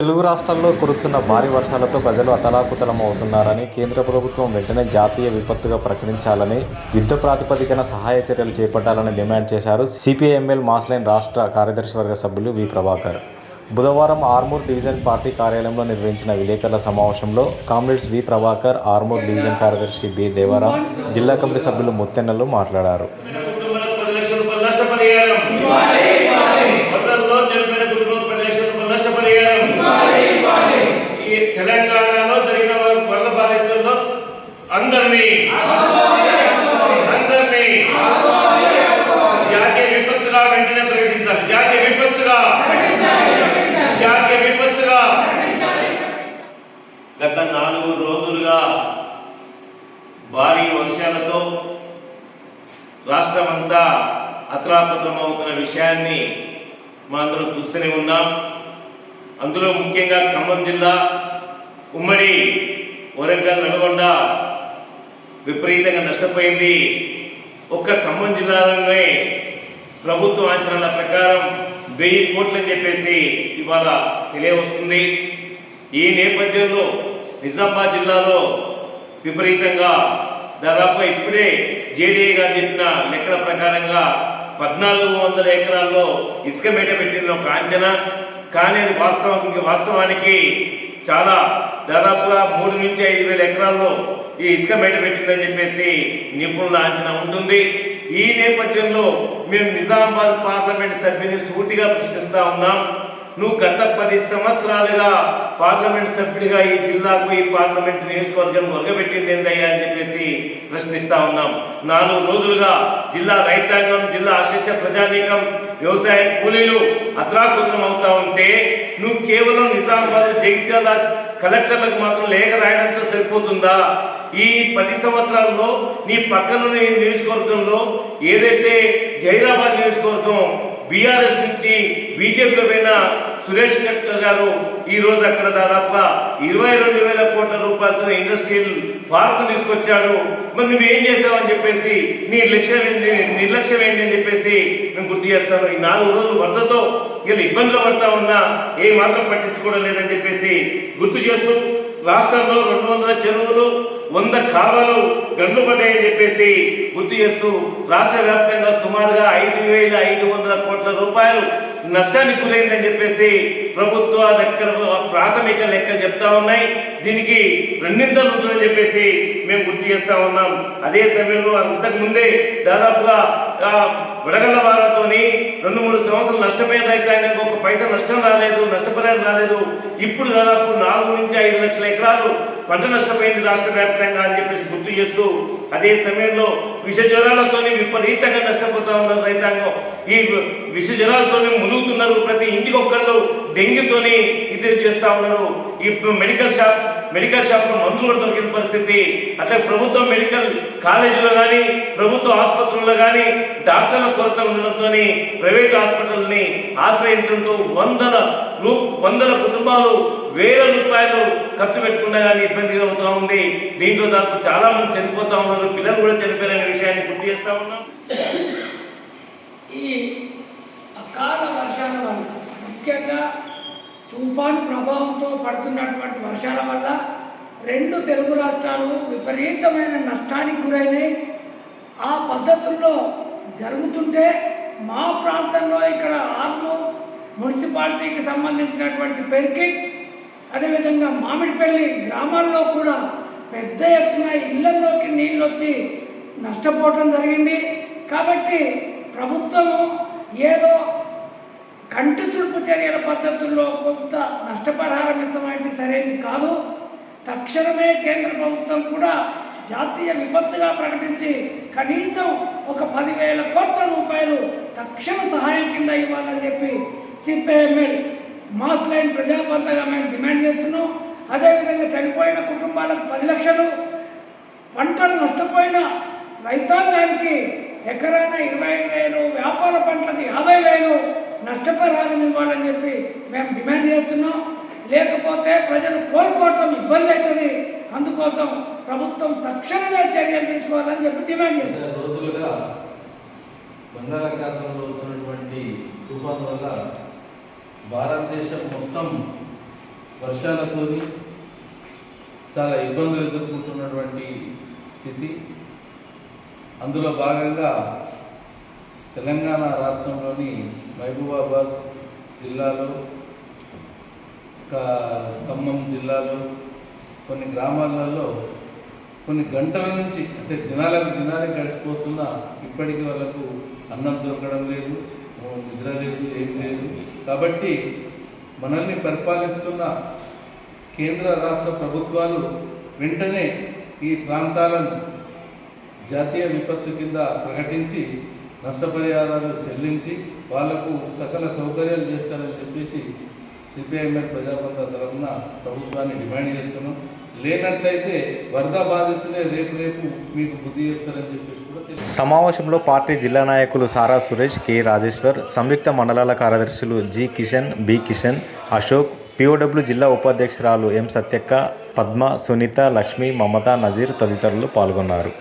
తెలుగు రాష్ట్రాల్లో కురుస్తున్న భారీ వర్షాలతో ప్రజలు అతలాకుతలమవుతున్నారని కేంద్ర ప్రభుత్వం వెంటనే జాతీయ విపత్తుగా ప్రకటించాలని యుద్ధ ప్రాతిపదికన సహాయ చర్యలు చేపట్టాలని డిమాండ్ చేశారు సిపిఐఎంఎల్ మాస్లైన్ రాష్ట్ర కార్యదర్శి వర్గ సభ్యులు వి ప్రభాకర్. బుధవారం ఆర్మూర్ డివిజన్ పార్టీ కార్యాలయంలో నిర్వహించిన విలేకరుల సమావేశంలో కామ్రేడ్స్ వి ప్రభాకర్, ఆర్మూర్ డివిజన్ కార్యదర్శి బి దేవరాం, జిల్లా కమిటీ సభ్యులు ముత్తెన్నలు మాట్లాడారు. తెలంగాణలో జరిగిన వరద బాధితుల్లో అందరినీ జాతీయ విపత్తుగా వెంటనే ప్రకటించాలి. జాతీయ విపత్తుగా గత 4 రోజులుగా భారీ వర్షాలతో రాష్ట్రమంతా అతలాకుతలమవుతున్న విషయాన్ని మనందరం చూస్తూనే ఉన్నాం. అందులో ముఖ్యంగా ఖమ్మం జిల్లా, ఉమ్మడి వరంగల్, నల్గొండ విపరీతంగా నష్టపోయింది. ఒక్క ఖమ్మం జిల్లాలోనే ప్రభుత్వ అంచనాల ప్రకారం 1000 కోట్లని చెప్పేసి ఇవాళ తెలియవస్తుంది. ఈ నేపథ్యంలో నిజామాబాద్ జిల్లాలో విపరీతంగా దాదాపు ఇప్పుడే జేడీఏ గారు చెప్పిన లెక్కల ప్రకారంగా 1400 ఎకరాల్లో ఇసుక మేట పెట్టింది ఒక అంచనా. కానీ అది వాస్తవానికి చాలా దాదాపుగా 3 నుంచి 5,000 ఎకరాల్లో ఈ ఇసుక మేట పెట్టిందని చెప్పేసి నిపుణుల అంచనా ఉంటుంది. ఈ నేపథ్యంలో మేము నిజామాబాద్ పార్లమెంట్ సభ్యుని సూటిగా ప్రశ్నిస్తా ఉన్నాం. నువ్వు గత 10 సంవత్సరాలుగా పార్లమెంట్ సభ్యుడిగా ఈ జిల్లాకు, ఈ పార్లమెంట్ నియోజకవర్గం వర్గపెట్టింది ఏందయ్యా అని చెప్పేసి ప్రశ్నిస్తా ఉన్నాం. 4 రోజులుగా జిల్లా రైతాంగం, జిల్లా అశేష ప్రజానీకం, వ్యవసాయ కూలీలు అతలాకుతలం అవుతా ఉంటే నువ్వు కేవలం నిజామాబాద్, జగిత్యాల కలెక్టర్లకు మాత్రం లేఖ రాయడంతో సరిపోతుందా? ఈ 10 సంవత్సరాల్లో నీ పక్కన నియోజకవర్గంలో ఏదైతే జైరాబాద్ నియోజకవర్గం బీఆర్ఎస్ నుంచి బీజేపీలో పోయిన సురేష్ కట్కర్ గారు ఈరోజు అక్కడ దాదాపుగా 22,000 కోట్ల రూపాయలతో ఇండస్ట్రియల్ పార్క్ తీసుకొచ్చాడు. మరి నువ్వేం చేసావని చెప్పేసి నీ నిర్లక్ష్యం ఏంటి అని చెప్పేసి మేము గుర్తు చేస్తాను. ఈ 4 రోజులు వరదతో ఇలా ఇబ్బందులు పడతా ఉన్నా ఏ మాత్రం పట్టించుకోవడం లేదని చెప్పేసి గుర్తు చేస్తూ, రాష్ట్రంలో 200 చెరువులు, 100 కాలువలు గండ్లు పడ్డాయని చెప్పేసి గుర్తు చేస్తూ, రాష్ట్ర వ్యాప్తంగా సుమారుగా 5,500 కోట్ల రూపాయలు నష్టానికి గురైందని చెప్పేసి ప్రభుత్వ లెక్కలు, ప్రాథమిక లెక్కలు చెప్తా ఉన్నాయి. దీనికి 2 అవుతుందని చెప్పేసి మేము గుర్తు చేస్తా ఉన్నాం. అదే సమయంలో అంతకుముందే దాదాపుగా వడగళ్ల వారంతోని 2-3 సంవత్సరాలు నష్టపోయిన రైతాంగానికి 1 పైసా నష్టం రాలేదు, నష్టపరిహారం రాలేదు. ఇప్పుడు దాదాపు 4 నుంచి 5 లక్షల ఎకరాలు పంట నష్టపోయింది రాష్ట్ర వ్యాప్తంగా అని చెప్పేసి గుర్తు చేస్తూ, అదే సమయంలో విష జ్వరాలతోని విపరీతంగా నష్టపోతా ఉన్నారు రైతాంగం. ఈ విష జ్వరాలతోని మునుగుతున్నారు. ప్రతి ఇంటికి ఒక్కళ్ళు డెంగ్యూతోని ఇది చేస్తూ ఉన్నారు. ఈ మెడికల్ షాప్లో మందులు కూడా దొరికిన పరిస్థితి. అట్లా ప్రభుత్వ మెడికల్ కాలేజీలో కానీ, ప్రభుత్వ ఆసుపత్రుల్లో కానీ డాక్టర్ల కొరత ఉండడంతో ప్రైవేట్ హాస్పిటల్ని ఆశ్రయించడంతో వందల కుటుంబాలు వేల రూపాయలు ఖర్చు పెట్టుకున్నా కానీ ఇబ్బందిగా అవుతూ ఉంది. దీంట్లో దాదాపు చాలా మంది చనిపోతా ఉన్నారు, పిల్లలు కూడా చనిపోయారనే విషయాన్ని గుర్తు చేస్తా ఉన్నాం. ఈ అకాల వర్షాల వల్ల, ముఖ్యంగా తుఫాను ప్రభావంతో పడుతున్నటువంటి వర్షాల వల్ల 2 తెలుగు రాష్ట్రాలు విపరీతమైన నష్టానికి గురైనాయి. ఆ పద్ధతుల్లో జరుగుతుంటే మా ప్రాంతంలో ఇక్కడ ఆర్మూర్ మున్సిపాలిటీకి సంబంధించినటువంటి పెర్కిట్, అదేవిధంగా మామిడిపల్లి గ్రామాల్లో కూడా పెద్ద ఎత్తున ఇళ్లలోకి నీళ్ళు వచ్చి నష్టపోవటం జరిగింది. కాబట్టి ప్రభుత్వము ఏదో కంటి తుడుపు చర్యల పద్ధతుల్లో కొంత నష్టపరిహారం ఇస్తామంటే సరైనది కాదు. తక్షణమే కేంద్ర ప్రభుత్వం కూడా జాతీయ విపత్తుగా ప్రకటించి కనీసం 10,000 కోట్ల రూపాయలు తక్షణ సహాయం కింద ఇవ్వాలని చెప్పి సిపిఐఎంఎల్ మాస్లైన్ ప్రజాపంతగా మేము డిమాండ్ చేస్తున్నాం. అదేవిధంగా చనిపోయిన కుటుంబాలకు 10 లక్షలు, పంటలు నష్టపోయిన రైతాంగానికి ఎకరాన 25,000, వ్యాపార పంటలకు 50,000 నష్టపరిహారం ఇవ్వాలని చెప్పి మేము డిమాండ్ చేస్తున్నాం. లేకపోతే ప్రజలు కోలుకోవటం ఇబ్బంది అవుతుంది. అందుకోసం ప్రభుత్వం తక్షణమే చర్యలు తీసుకోవాలని చెప్పి డిమాండ్ చేస్తున్నారు. బంగాళాఖాతంలో వచ్చినటువంటి తుఫాన్ వల్ల భారతదేశం మొత్తం వర్షాలతోని చాలా ఇబ్బందులు ఎదుర్కొంటున్నటువంటి స్థితి. అందులో భాగంగా తెలంగాణ రాష్ట్రంలోని మహబూబాబాద్ జిల్లాలో, ఖమ్మం జిల్లాలో కొన్ని గ్రామాలలో కొన్ని గంటల నుంచి, అంటే దినాలే గడిచిపోతున్నా ఇప్పటికీ వాళ్ళకు అన్నం దొరకడం లేదు, నిద్ర లేదు, ఏం లేదు. కాబట్టి మనల్ని పరిపాలిస్తున్న కేంద్ర రాష్ట్ర ప్రభుత్వాలు వెంటనే ఈ ప్రాంతాలను జాతీయ విపత్తు కింద ప్రకటించి నష్టపరిహారాలు చెల్లించి వాళ్లకు సకల సౌకర్యాలు చేస్తారని చెప్పేసి సిపిఐఎంఎల్ ప్రజాపంత తరఫున ప్రభుత్వాన్ని డిమాండ్ చేస్తున్నాం. లేనట్లయితే వరద బాధితులే రేపు మీకు బుద్ధి చెప్తారని చెప్పేసి కూడా తెలియదు. సమావేశంలో పార్టీ జిల్లా నాయకులు సారా సురేష్, కె రాజేశ్వర్, సంయుక్త మండలాల కార్యదర్శులు G Kishan, B Kishan, Ashok, POW జిల్లా ఉపాధ్యక్షురాలు ఎం సత్యక్క, పద్మ, సునీత, లక్ష్మి, మమత, నజీర్ తదితరులు పాల్గొన్నారు.